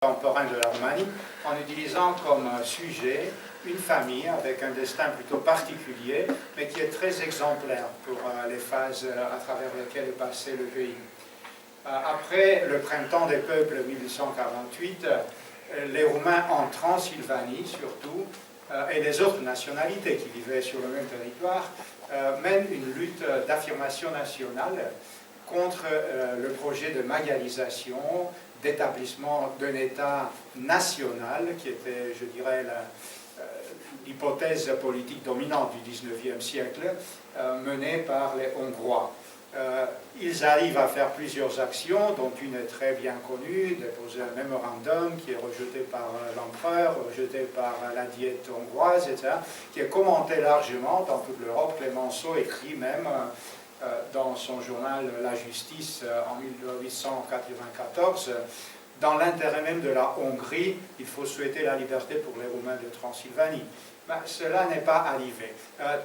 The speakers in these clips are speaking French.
contemporain de la Roumanie, en utilisant comme sujet une famille avec un destin plutôt particulier, mais qui est très exemplaire pour les phases à travers lesquelles est passé le pays. Après le printemps des peuples 1848, les Roumains en Transylvanie surtout, et les autres nationalités qui vivaient sur le même territoire, mènent une lutte d'affirmation nationale contre le projet de maghiarisation, d'établissement d'un État national, qui était, je dirais, l'hypothèse politique dominante du XIXe siècle, menée par les Hongrois. Ils arrivent à faire plusieurs actions, dont une est très bien connue, déposer un mémorandum qui est rejeté par l'empereur, rejeté par la diète hongroise, etc., qui est commenté largement dans toute l'Europe. Clémenceau écrit même dans son journal La Justice en 1894, dans l'intérêt même de la Hongrie, il faut souhaiter la liberté pour les Roumains de Transylvanie. Ben, cela n'est pas arrivé.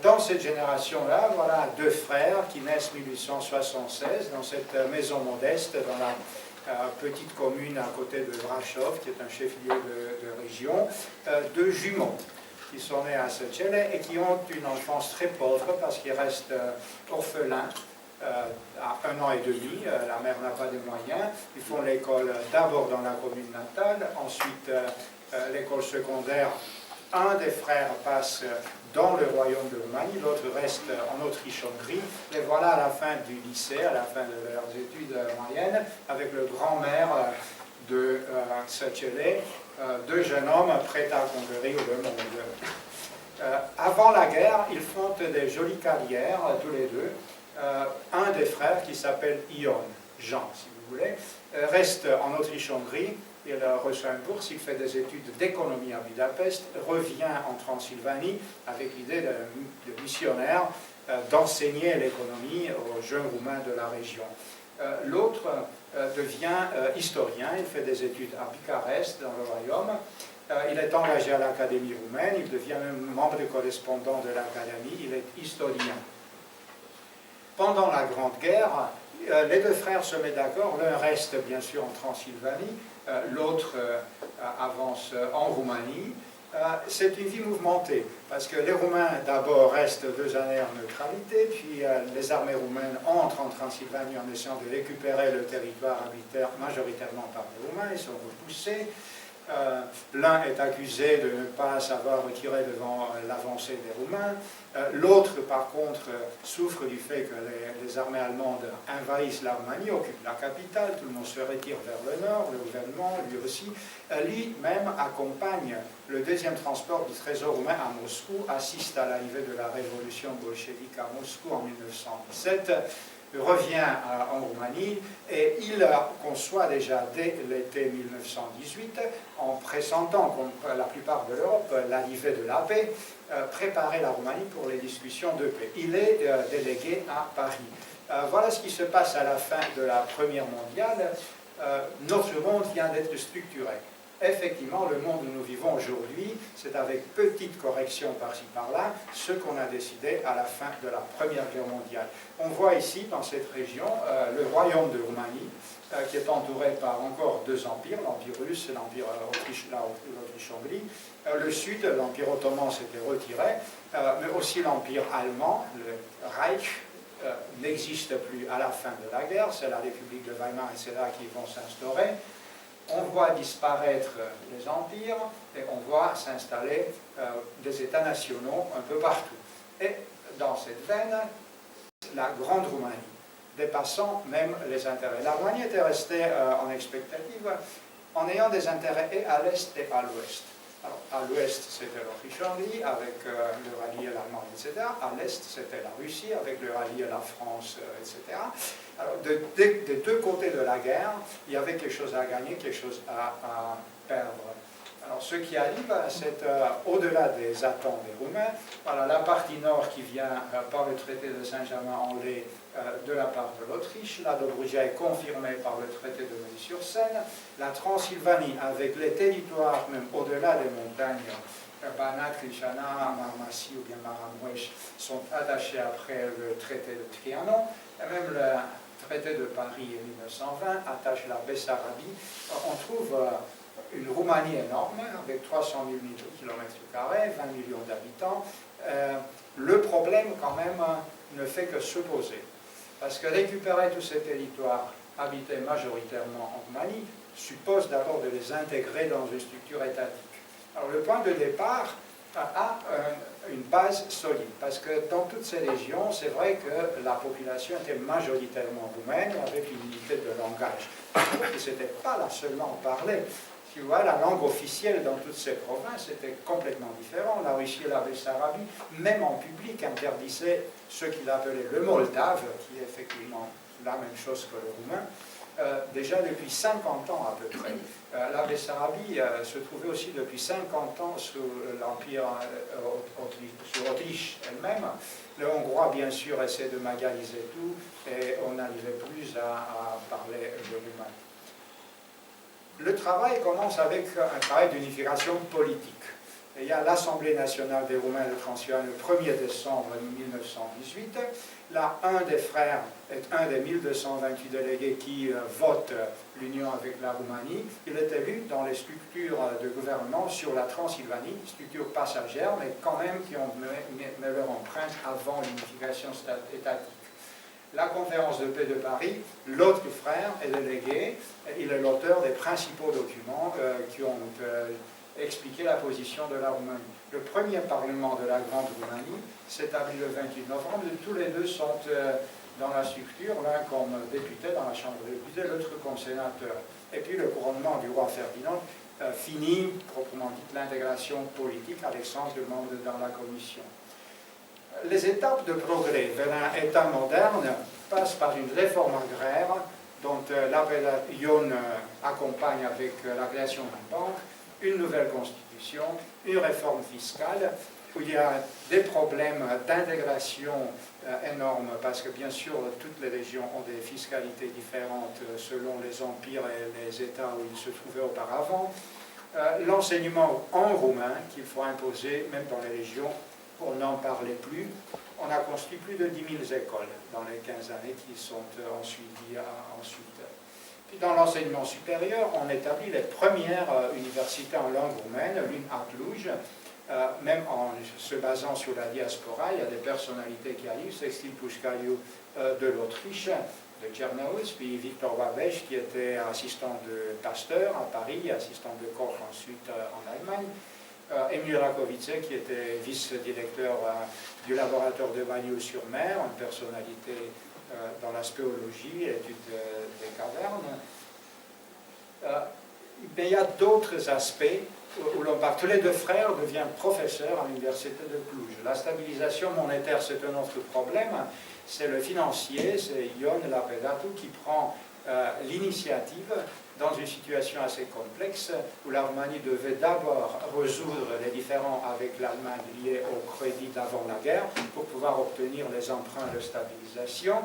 Dans cette génération-là, voilà deux frères qui naissent en 1876 dans cette maison modeste, dans la petite commune à côté de Brașov, qui est un chef-lieu de région, deux jumeaux qui sont nés à Szécely et qui ont une enfance très pauvre parce qu'ils restent orphelins à 1 an et demi. La mère n'a pas de moyens. Ils font l'école d'abord dans la commune natale, ensuite l'école secondaire. Un des frères passe dans le royaume de Roumanie, l'autre reste en Autriche-Hongrie. Et voilà à la fin du lycée, à la fin de leurs études moyennes, avec le grand-mère de Szécely, deux jeunes hommes prêts à conquérir le monde. Avant la guerre, ils font des jolies carrières, tous les deux. Un des frères, qui s'appelle Ion, Jean, si vous voulez, reste en Autriche-Hongrie. Il reçoit une bourse, il fait des études d'économie à Budapest, revient en Transylvanie avec l'idée de missionnaire d'enseigner l'économie aux jeunes Roumains de la région. L'autre devient historien, il fait des études à Bucarest, dans le royaume. Il est engagé à l'Académie roumaine, il devient même membre correspondant de l'Académie, il est historien. Pendant la Grande Guerre, les deux frères se mettent d'accord, l'un reste bien sûr en Transylvanie, l'autre avance en Roumanie. C'est une vie mouvementée, parce que les Roumains d'abord restent 2 années en neutralité, puis les armées roumaines entrent en Transylvanie en essayant de récupérer le territoire habité majoritairement par les Roumains, ils sont repoussés. L'un est accusé de ne pas savoir retirer devant l'avancée des Roumains. L'autre, par contre, souffre du fait que les armées allemandes envahissent la Roumanie, occupent la capitale, tout le monde se retire vers le nord, le gouvernement, lui aussi. Lui-même accompagne le deuxième transport du trésor roumain à Moscou, assiste à l'arrivée de la révolution bolchevique à Moscou en 1917, revient en Roumanie et il conçoit déjà dès l'été 1918, en pressentant, comme la plupart de l'Europe, l'arrivée de la paix, préparer la Roumanie pour les discussions de paix. Il est délégué à Paris. Voilà ce qui se passe à la fin de la Première mondiale. Notre monde vient d'être structuré. Effectivement, le monde où nous vivons aujourd'hui, c'est avec petite correction par-ci par-là, ce qu'on a décidé à la fin de la Première Guerre mondiale. On voit ici, dans cette région, le royaume de Roumanie, qui est entouré par encore 2 empires, l'Empire russe et l'Empire l'Autriche-Hongrie. Le sud, l'Empire ottoman s'était retiré, mais aussi l'Empire allemand, le Reich, n'existe plus à la fin de la guerre, c'est la République de Weimar, etc., qui vont s'instaurer. On voit disparaître les empires et on voit s'installer des États nationaux un peu partout. Et dans cette veine, la Grande Roumanie, dépassant même les intérêts. La Roumanie était restée en expectative en ayant des intérêts et à l'est et à l'ouest. Alors, à l'ouest, c'était l'Autriche-Hongrie avec le rallye à l'Allemagne, etc. À l'est, c'était la Russie avec le rallye à la France, etc. Alors, des deux côtés de la guerre, il y avait quelque chose à gagner, quelque chose à perdre. Alors, ce qui arrive, c'est au-delà des attentes des Roumains. Voilà, la partie nord qui vient par le traité de Saint-Germain-en-Laye de la part de l'Autriche. La Dobruja est confirmée par le traité de Neuilly-sur-Seine. La Transylvanie, avec les territoires, même au-delà des montagnes, Banat, Crișana, Marmațiu ou bien Maramureș, sont attachés après le traité de Trianon. Et même le traité de Paris en 1920 attache la Bessarabie. On trouve une Roumanie énorme, avec 300 000 km², 20 millions d'habitants. Le problème, quand même, ne fait que se poser. Parce que récupérer tous ces territoires habités majoritairement en Roumanie suppose d'abord de les intégrer dans une structure étatique. Alors le point de départ a une base solide, parce que dans toutes ces régions, c'est vrai que la population était majoritairement roumaine, avec une unité de langage. Et ce n'était pas la seule langue parlée. Si vous voyez, la langue officielle dans toutes ces provinces était complètement différente. La Russie et la Bessarabie, même en public, interdisaient ce qu'il appelait le moldave, qui est effectivement la même chose que le roumain, déjà depuis 50 ans à peu près. La Bessarabie se trouvait aussi depuis 50 ans sous l'Empire, sous Autriche elle-même. Le hongrois, bien sûr, essaie de magaliser tout, et on n'arrivait plus à parler le roumain. Le travail commence avec un travail d'unification politique. Et il y a l'Assemblée nationale des Roumains de Transilvanie le 1er décembre 1918. Là, un des frères est un des 1228 délégués qui votent l'union avec la Roumanie. Il est élu dans les structures de gouvernement sur la Transylvanie, structures passagères, mais quand même qui ont mis leur empreinte avant l'unification étatique. La conférence de paix de Paris, l'autre frère est délégué, il est l'auteur des principaux documents qui ont expliqué la position de la Roumanie. Le premier parlement de la Grande Roumanie s'établit le 28 novembre, tous les deux sont dans la structure, l'un comme député dans la Chambre des députés, l'autre comme sénateur. Et puis le couronnement du roi Ferdinand finit, proprement dit, l'intégration politique avec sens de membre dans la commission. Les étapes de progrès vers un État moderne passent par une réforme agraire dont l'appel Ion accompagne avec la création d'une banque, une nouvelle constitution, une réforme fiscale, où il y a des problèmes d'intégration énormes, parce que bien sûr, toutes les régions ont des fiscalités différentes selon les empires et les États où ils se trouvaient auparavant. L'enseignement en roumain qu'il faut imposer, même dans les régions, on n'en parlait plus. On a construit plus de 10 000 écoles dans les 15 années qui sont suivies ensuite. Puis dans l'enseignement supérieur, on établit les premières universités en langue roumaine, l'une à Cluj, même en se basant sur la diaspora. Il y a des personnalités qui arrivent, Sextil Pușcariu de l'Autriche, de Tchernaus, puis Victor Babeș qui était assistant de Pasteur à Paris, assistant de Koch ensuite en Allemagne. Emil Rakovice, qui était vice-directeur du laboratoire de Bagnols-sur-Mer, une personnalité dans la spéologie, l'étude des cavernes. Mais il y a d'autres aspects où l'on parle. Tous les deux frères deviennent professeurs à l'université de Cluj. La stabilisation monétaire, c'est un autre problème. C'est le financier, c'est Ion Lapedatu qui prend l'initiative dans une situation assez complexe où la Roumanie devait d'abord résoudre les différends avec l'Allemagne liés au crédit d'avant la guerre pour pouvoir obtenir les emprunts de stabilisation.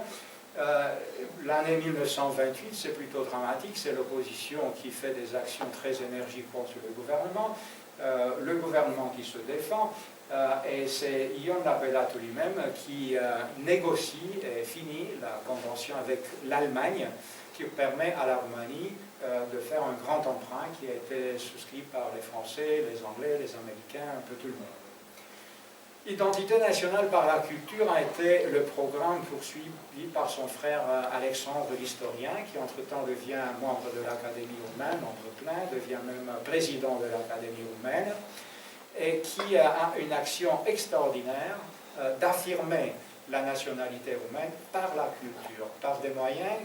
L'année 1928, c'est plutôt dramatique, c'est l'opposition qui fait des actions très énergiques contre le gouvernement qui se défend, et c'est Ion Lapedatu lui-même qui négocie et finit la convention avec l'Allemagne qui permet à la Roumanie de faire un grand emprunt qui a été souscrit par les Français, les Anglais, les Américains, un peu tout le monde. Identité nationale par la culture a été le programme poursuivi par son frère Alexandre l'historien, qui entre-temps devient membre de l'Académie roumaine, membre plein, devient même président de l'Académie roumaine, et qui a une action extraordinaire d'affirmer la nationalité roumaine par la culture, par des moyens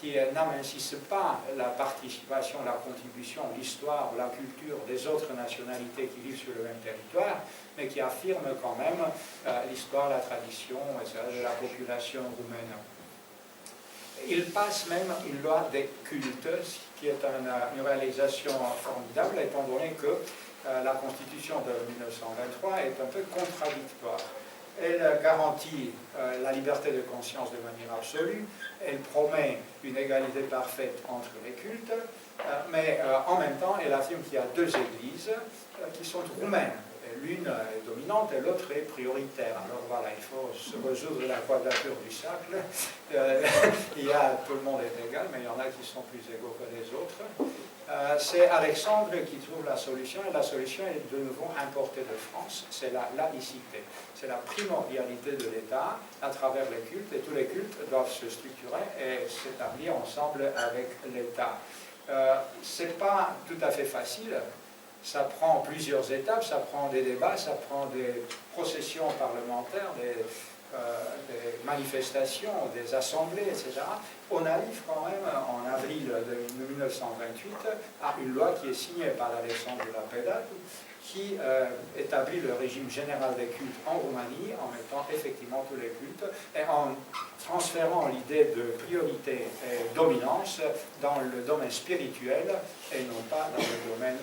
qui n'amincissent pas la participation, la contribution, l'histoire, la culture des autres nationalités qui vivent sur le même territoire, mais qui affirment quand même l'histoire, la tradition, etc., de la population roumaine. Il passe même une loi des cultes, qui est une réalisation formidable, étant donné que la Constitution de 1923 est un peu contradictoire. Elle garantit la liberté de conscience de manière absolue, elle promet une égalité parfaite entre les cultes, mais en même temps, elle affirme qu'il y a deux églises qui sont roumaines. l'une est dominante et l'autre est prioritaire. Alors voilà, il faut se résoudre la quadrature du cercle. Tout le monde est égal, mais il y en a qui sont plus égaux que les autres. C'est Alexandre qui trouve la solution, et la solution est de nouveau importée de France, c'est la laïcité. C'est la primordialité de l'État à travers les cultes, et tous les cultes doivent se structurer et s'établir ensemble avec l'État. C'est pas tout à fait facile, ça prend plusieurs étapes, ça prend des débats, ça prend des processions parlementaires, des manifestations, des assemblées, etc. On arrive quand même en avril de 1928 à une loi qui est signée par Alexandre Lapédade qui établit le régime général des cultes en Roumanie en mettant effectivement tous les cultes et en transférant l'idée de priorité et dominance dans le domaine spirituel et non pas dans le domaine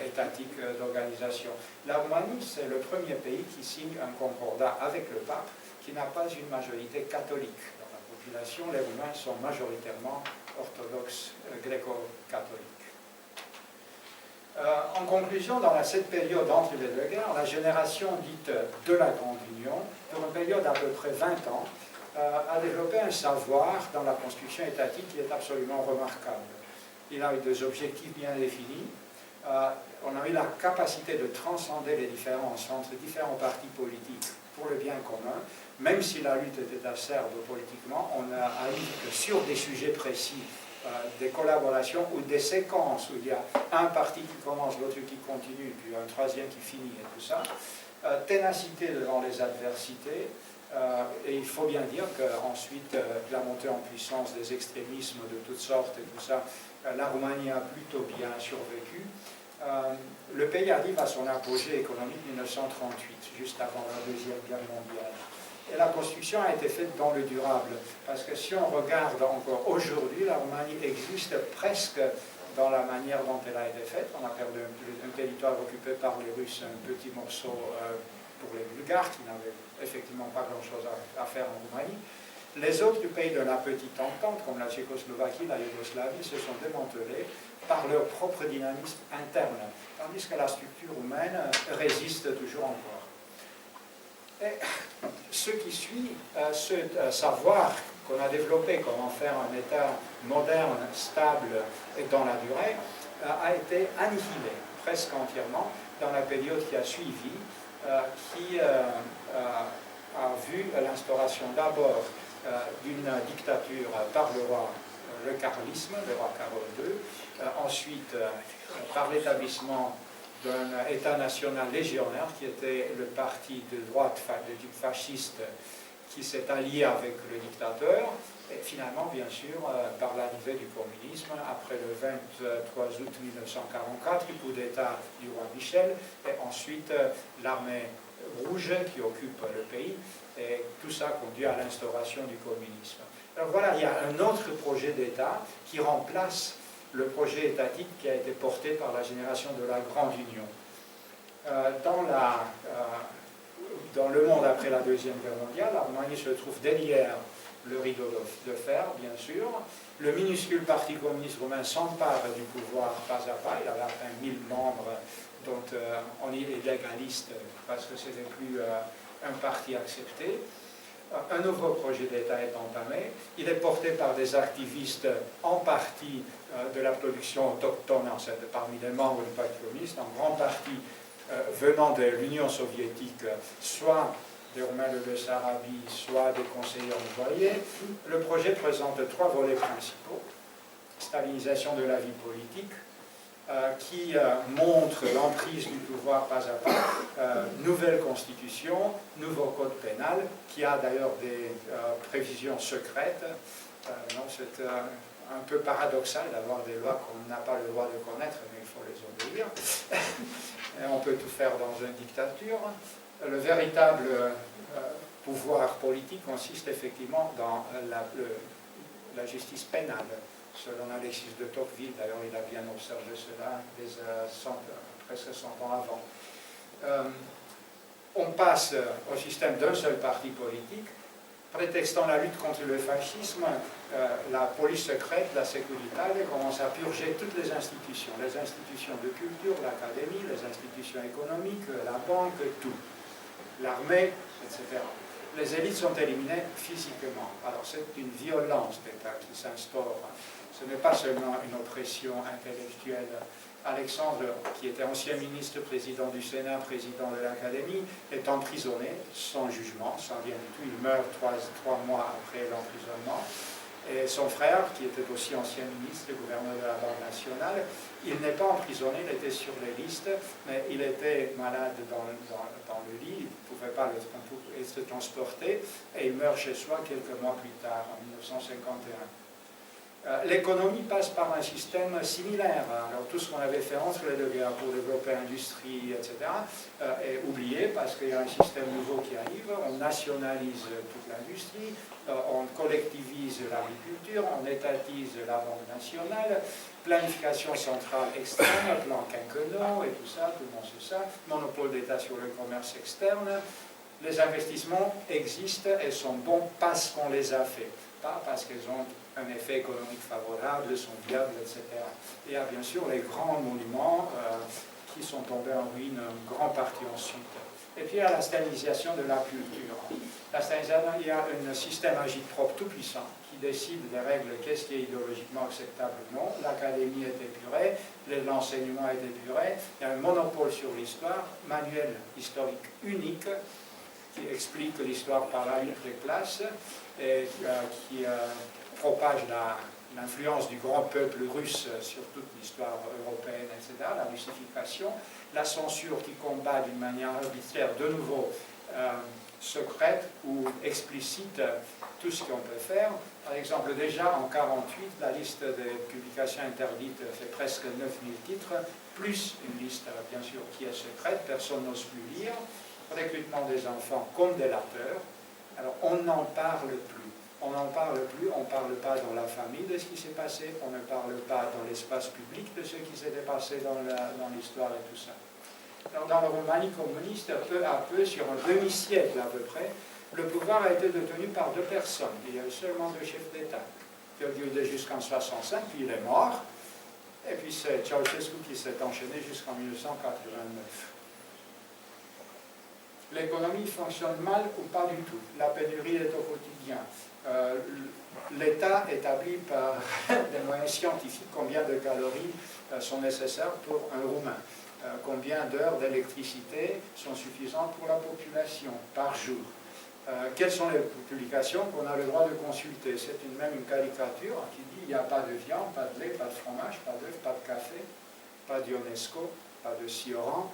étatique d'organisation. La Roumanie, c'est le premier pays qui signe un concordat avec le pape qui n'a pas une majorité catholique. Dans la population, les Roumains sont majoritairement orthodoxes gréco-catholiques. En conclusion, dans cette période entre les deux guerres, la génération dite de la Grande Union, pour une période d'à peu près 20 ans, a développé un savoir dans la construction étatique qui est absolument remarquable. Il a eu des objectifs bien définis. On a eu la capacité de transcender les différences entre différents partis politiques pour le bien commun. Même si la lutte était acerbe politiquement, on a eu que sur des sujets précis, des collaborations ou des séquences où il y a un parti qui commence, l'autre qui continue, puis un troisième qui finit et tout ça. Ténacité devant les adversités. Et il faut bien dire qu'ensuite, la montée en puissance des extrémismes de toutes sortes et tout ça, la Roumanie a plutôt bien survécu. Le pays arrive à son apogée économique en 1938, juste avant la Deuxième Guerre mondiale. Et la construction a été faite dans le durable, parce que si on regarde encore aujourd'hui, la Roumanie existe presque dans la manière dont elle a été faite. On a perdu un territoire occupé par les Russes, un petit morceau pour les Bulgares, qui n'avaient effectivement pas grand-chose à faire en Roumanie. Les autres pays de la petite entente, comme la Tchécoslovaquie, la Yougoslavie, se sont démantelés par leur propre dynamisme interne, tandis que la structure roumaine résiste toujours encore. Et ce qui suit, ce savoir qu'on a développé, comment faire un État moderne, stable et dans la durée, a été annihilé presque entièrement dans la période qui a suivi, qui a vu l'instauration d'abord d'une dictature par le roi, le carlisme, le roi Carol II, ensuite par l'établissement d'un État national légionnaire qui était le parti de droite de type fasciste qui s'est allié avec le dictateur, et finalement, bien sûr, par l'arrivée du communisme, après le 23 août 1944, le coup d'État du roi Michel, et ensuite l'armée rouge qui occupe le pays, et tout ça conduit à l'instauration du communisme. Alors voilà, il y a un autre projet d'État qui remplace le projet étatique qui a été porté par la génération de la Grande Union. Dans le monde après la Deuxième Guerre mondiale, la Roumanie se trouve derrière le rideau de fer, bien sûr. Le minuscule parti communiste roumain s'empare du pouvoir pas à pas. Il avait à peine 1000 membres, dont on est légaliste parce que ce n'est plus un parti accepté. Un nouveau projet d'État est entamé. Il est porté par des activistes en partie de la production autochtone, parmi les membres du Parti communiste, en grande partie venant de l'Union soviétique, soit des Roumains de Bessarabie, soit des conseillers envoyés. Le projet présente 3 volets principaux. Stalinisation de la vie politique, qui montre l'emprise du pouvoir pas à pas, nouvelle constitution, nouveau code pénal, qui a d'ailleurs des prévisions secrètes. C'est un peu paradoxal d'avoir des lois qu'on n'a pas le droit de connaître, mais il faut les obéir. Et on peut tout faire dans une dictature. Le véritable pouvoir politique consiste effectivement dans la justice pénale. Selon Alexis de Tocqueville, d'ailleurs il a bien observé cela presque 100 ans avant. On passe au système d'un seul parti politique, Prétextant la lutte contre le fascisme, la police secrète, la Securitate, commence à purger toutes les institutions de culture, l'académie, les institutions économiques, la banque, tout, l'armée, etc. Les élites sont éliminées physiquement. Alors c'est une violence d'État qui s'instaure. Ce n'est pas seulement une oppression intellectuelle. Alexandre, qui était ancien ministre, président du Sénat, président de l'Académie, est emprisonné sans jugement, sans rien du tout. Il meurt trois mois après l'emprisonnement. Et son frère, qui était aussi ancien ministre, gouverneur de la Banque nationale, il n'est pas emprisonné, il était sur les listes, mais il était malade dans le lit, il ne pouvait pas être transporté, et il meurt chez soi quelques mois plus tard, en 1951. L'économie passe par un système similaire. Alors tout ce qu'on avait fait entre les deux guerres pour développer l'industrie, etc., est oublié parce qu'il y a un système nouveau qui arrive. On nationalise toute l'industrie, on collectivise l'agriculture, on étatise la Banque nationale, planification centrale externe, plan quinquennaux et tout ça, tout le monde sait ça, monopole d'État sur le commerce externe. Les investissements existent et sont bons parce qu'on les a faits, pas parce qu'ils ont un effet économique favorable, sont viables, etc. Et il y a bien sûr les grands monuments qui sont tombés en ruine, en grande partie ensuite. Et puis il y a la stalinisation de la culture. La stalinisation, il y a un système agit-propre tout puissant qui décide des règles, qu'est-ce qui est idéologiquement acceptable ou non. L'académie est épurée, l'enseignement est épuré, il y a un monopole sur l'histoire, manuel historique unique, qui explique l'histoire par la lutte des classes et qui propage l'influence du grand peuple russe sur toute l'histoire européenne, etc., la russification, la censure qui combat d'une manière arbitraire, de nouveau secrète ou explicite, tout ce qu'on peut faire. Par exemple, déjà en 1948, la liste des publications interdites fait presque 9000 titres, plus une liste, bien sûr, qui est secrète, personne n'ose plus lire. Recrutement des enfants comme délateurs. Alors, on n'en parle plus. On n'en parle plus, on ne parle pas dans la famille de ce qui s'est passé, on ne parle pas dans l'espace public de ce qui s'était passé dans l'histoire et tout ça. Alors, dans la Roumanie communiste, peu à peu, sur un demi-siècle à peu près, le pouvoir a été détenu par deux personnes. Il y a eu seulement deux chefs d'État qui ont duré jusqu'en 1965, puis il est mort, et puis c'est Ceausescu qui s'est enchaîné jusqu'en 1989. L'économie fonctionne mal ou pas du tout. La pénurie est au quotidien. L'État établit par des moyens scientifiques combien de calories sont nécessaires pour un Roumain, combien d'heures d'électricité sont suffisantes pour la population par jour. Quelles sont les publications qu'on a le droit de consulter? C'est même une caricature qui dit il n'y a pas de viande, pas de lait, pas de fromage, pas d'œufs, pas de café, pas d'Ionesco, pas de Sioran.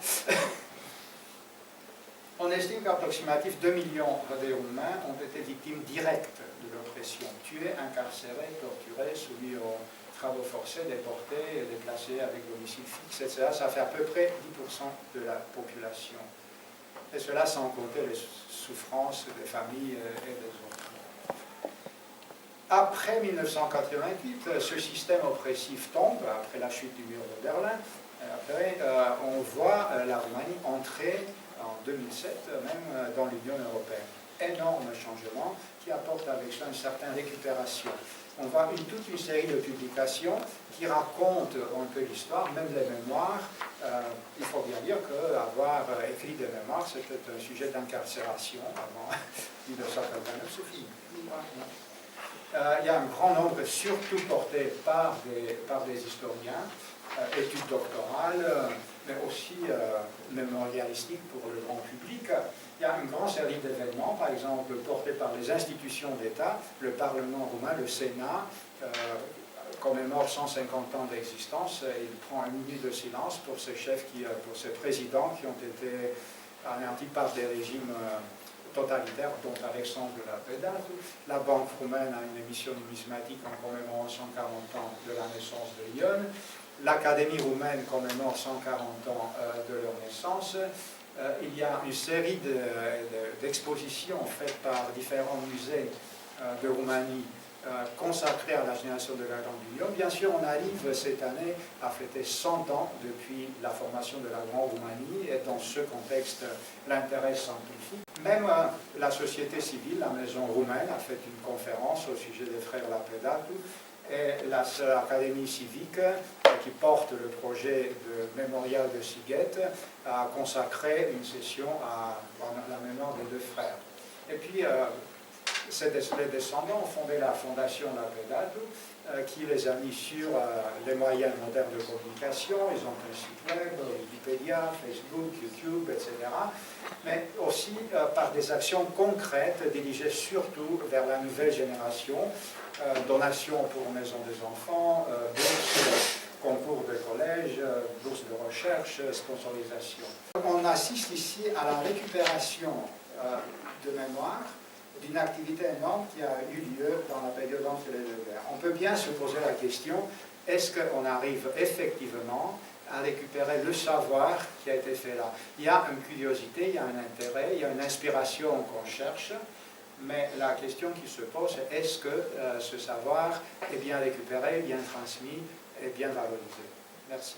On estime qu'approximativement 2 millions de Roumains ont été victimes directes de l'oppression, tués, incarcérés, torturés, soumis aux travaux forcés, déportés, déplacés avec domicile fixe, etc. Ça fait à peu près 10% de la population. Et cela sans compter les souffrances des familles et des autres. Après 1988, ce système oppressif tombe, après la chute du mur de Berlin. Après, on voit la Roumanie entrer en 2007 même dans l'Union européenne. Énorme changement qui apporte avec ça une certaine récupération. On voit toute une série de publications qui racontent un peu l'histoire, même les mémoires. Il faut bien dire qu'avoir écrit des mémoires, c'était un sujet d'incarcération avant 1989, c'est fini. Il y a un grand nombre, surtout porté par des historiens, études doctorales, mais aussi mémorialistiques pour le grand public. Il y a une grande série d'événements, par exemple, portés par les institutions d'État, le Parlement roumain, le Sénat, commémore 150 ans d'existence. Il prend une minute de silence pour ces chefs, pour ces présidents qui ont été anéantis par des régimes totalitaires, dont Alexandre Lapeda. La Banque roumaine a une émission numismatique en commémorant 140 ans de la naissance de Ion. L'Académie roumaine commémore 140 ans de leur naissance. Il y a une série d'expositions faites par différents musées de Roumanie consacrées à la génération de la Grande Union. Bien sûr, on arrive cette année à fêter 100 ans depuis la formation de la Grande Roumanie, et dans ce contexte, l'intérêt s'amplifie. Même la société civile, la Maison roumaine, a fait une conférence au sujet des frères Lapedatu, et l'Académie civique, qui porte le projet de mémorial de Sighet, a consacré une session à la mémoire des deux frères. Et puis, les descendants ont fondé la Fondation Lapedatu, qui les a mis sur les moyens modernes de communication. Ils ont un site web, Wikipédia, Facebook, YouTube, etc. Mais aussi par des actions concrètes dirigées surtout vers la nouvelle génération, donations pour Maison des enfants, bourses, concours de collège, bourses de recherche, sponsorisation. On assiste ici à la récupération de mémoire d'une activité énorme qui a eu lieu dans la période entre les deux guerres. On peut bien se poser la question, est-ce qu'on arrive effectivement à récupérer le savoir qui a été fait là? Il y a une curiosité, il y a un intérêt, il y a une inspiration qu'on cherche, mais la question qui se pose, c'est est-ce que ce savoir est bien récupéré, bien transmis et bien valorisé? Merci.